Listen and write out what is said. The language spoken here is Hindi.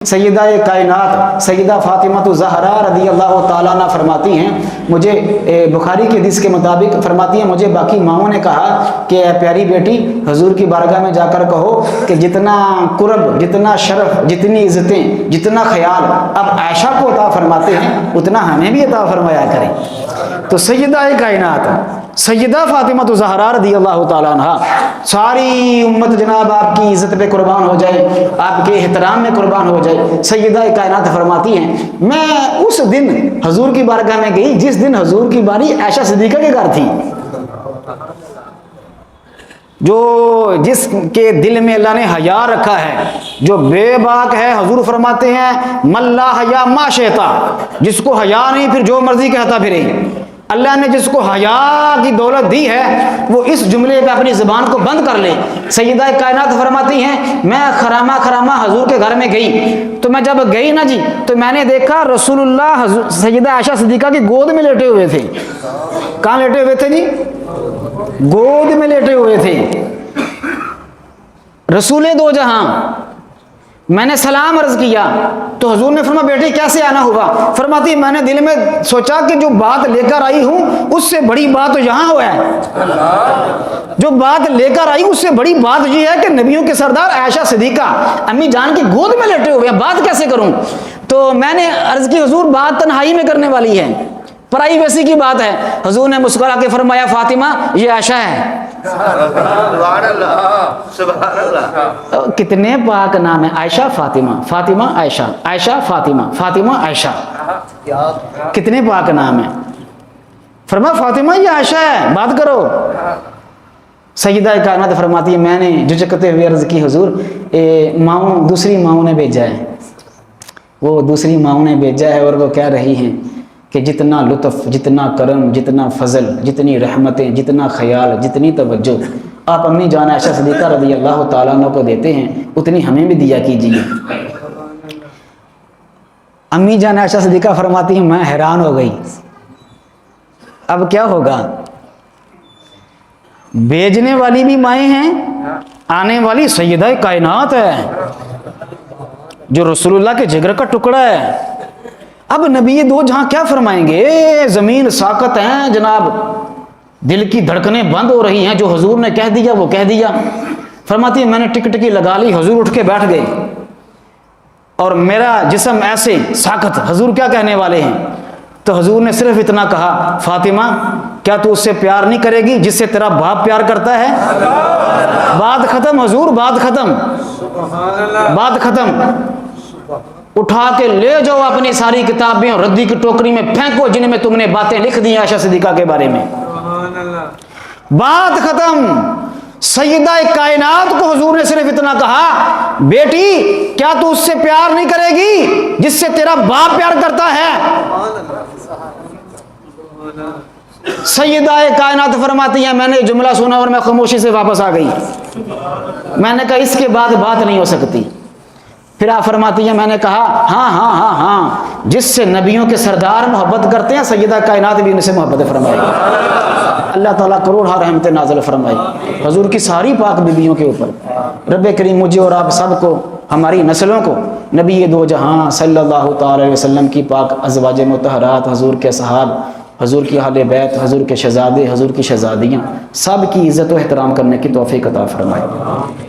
सैयदा कायनात सैयदा फातिमा तो ज़हरा रदी अल्लाह ताला अन्हा फरमाती हैं, मुझे बुखारी के हदीस के मुताबिक फरमाती हैं, मुझे बाकी माओं ने कहा कि प्यारी बेटी हुजूर की बारगाह में जाकर कहो कि जितना कुर्ब, जितना शरफ, जितनी इज़्ज़तें, जितना ख्याल अब आयशा को अता फरमाते हैं उतना हमें भी अता फरमाया करें। तो सैयदा कायनात सैयदा फातिमा तो ज़हरा रदी अल्लाह ताला अन्हा, सारी उम्मत जनाब आपकी इज़्ज़त पे कुर्बान हो जाए, आपके एहतराम में कुर्बान हो जाए। सैयदा कायनात फरमाती हैं, मैं उस दिन हुजूर की बारगाह में गई जिस दिन हुजूर की बारी आयशा सिद्दीक़ा के घर थी, जो जिसके दिल में अल्लाह ने हया रखा है, जो बेबाक है। हुजूर फरमाते हैं मल्ला हया मा शैता, जिसको हया नहीं फिर जो मर्जी कहता फिरे। अल्लाह ने जिसको हया की दौलत दी है वो इस जुमले पे अपनी ज़ुबान को बंद कर ले। सैयदा कायनात फरमाती हैं, मैं खरामा खरामा हुजूर के घर में गई, तो मैं जब गई ना जी तो मैंने देखा रसूलुल्लाह सैयदा आयशा सिद्दीक़ा की गोद में लेटे हुए थे। कहाँ लेटे हुए थे जी? गोद में लेटे हुए थे रसूले दो जहां। मैंने सलाम अर्ज किया तो हुजूर ने फरमाया बेटी कैसे आना हुआ? फरमाती मैंने दिल में सोचा कि जो बात लेकर आई हूं उससे बड़ी बात तो यहां हुआ है। जो बात लेकर आई उससे बड़ी बात यह है कि नबियों के सरदार आयशा सिद्दीक़ा अम्मी जान की गोद में लेटे हुए, बात कैसे करूं? तो मैंने अर्ज की हुजूर बात तन्हाई में करने वाली है, प्राइवेसी की बात है। हुजूर ने मुस्कुरा के फरमाया फातिमा ये आयशा है। कितने पाक नाम है, आयशा फातिमा, फातिमा आयशा, आयशा फातिमा, फातिमा आयशा, कितने पाक नाम है। फरमाया फातिमा ये आयशा है, बात करो। सैयदा कायनात फरमाती है मैंने झुझकते हुए अर्ज की हुजूर माऊं दूसरी माऊं ने भेजा है, वो दूसरी माऊं ने भेजा है और वो कह रही हैं कि जितना लुत्फ़, जितना करम, जितना फजल, जितनी रहमतें, जितना ख्याल, जितनी तवज्जो आप अम्मी जान आयशा सिद्दीक़ा रज़ी अल्लाह ताला अन्हा को देते हैं उतनी हमें भी दिया कीजिए। अम्मी जान आयशा सिद्दीक़ा फरमाती हैं मैं हैरान हो गई, अब क्या होगा? भेजने वाली भी माएँ हैं, आने वाली सैयदा कायनात है जो रसूलुल्लाह के जिगर का टुकड़ा है। अब नबी दो जहां क्या फरमाएंगे? जमीन साकत है जनाब, दिल की धड़कनें बंद हो रही हैं, जो हुजूर ने कह दिया वो कह दिया। फरमाती है मैंने टिकटकी लगा ली, हुजूर उठ के बैठ गए और मेरा जिस्म ऐसे साकत, हुजूर क्या कहने वाले हैं? तो हुजूर ने सिर्फ इतना कहा फातिमा क्या तू उससे प्यार नहीं करेगी जिससे तेरा बाप प्यार करता है? बात खत्म हुजूर, बात खत्म, बात खत्म। उठा के ले जाओ अपनी सारी किताबें और रद्दी की टोकरी में फेंको जिनमें तुमने बातें लिख दी आयशा सिद्दीक़ा के बारे में। बात खत्म। सैयदा कायनात को हुजूर ने सिर्फ इतना कहा बेटी क्या तू उससे प्यार नहीं करेगी जिससे तेरा बाप प्यार करता है? सैयदा कायनात फरमाती है मैंने जुमला सुना और मैं खामोशी से वापस आ गई। मैंने कहा इसके बाद बात नहीं हो सकती। फिर आप फरमाती हैं मैंने कहा हाँ हाँ हाँ हाँ, जिससे नबियों के सरदार मोहब्बत करते हैं सैयदा कायनात भी उनसे मोहब्बत फरमाएगी। अल्लाह ताला करोड़ रहमतें नाज़िल फरमाई हुजूर की सारी पाक बीबियों के ऊपर। रब्बे करीम मुझे और आप सबको, हमारी नस्लों को नबी दो जहां सल्लल्लाहु अलैहि वसल्लम की पाक अज़वाज मुतहरात, हुजूर के सहाब, हुजूर की अहले बैत, हुजूर के शहजादे, हुजूर की शहजादियाँ सब की इज़्ज़त व एहतराम करने की तौफीक अता फरमाए।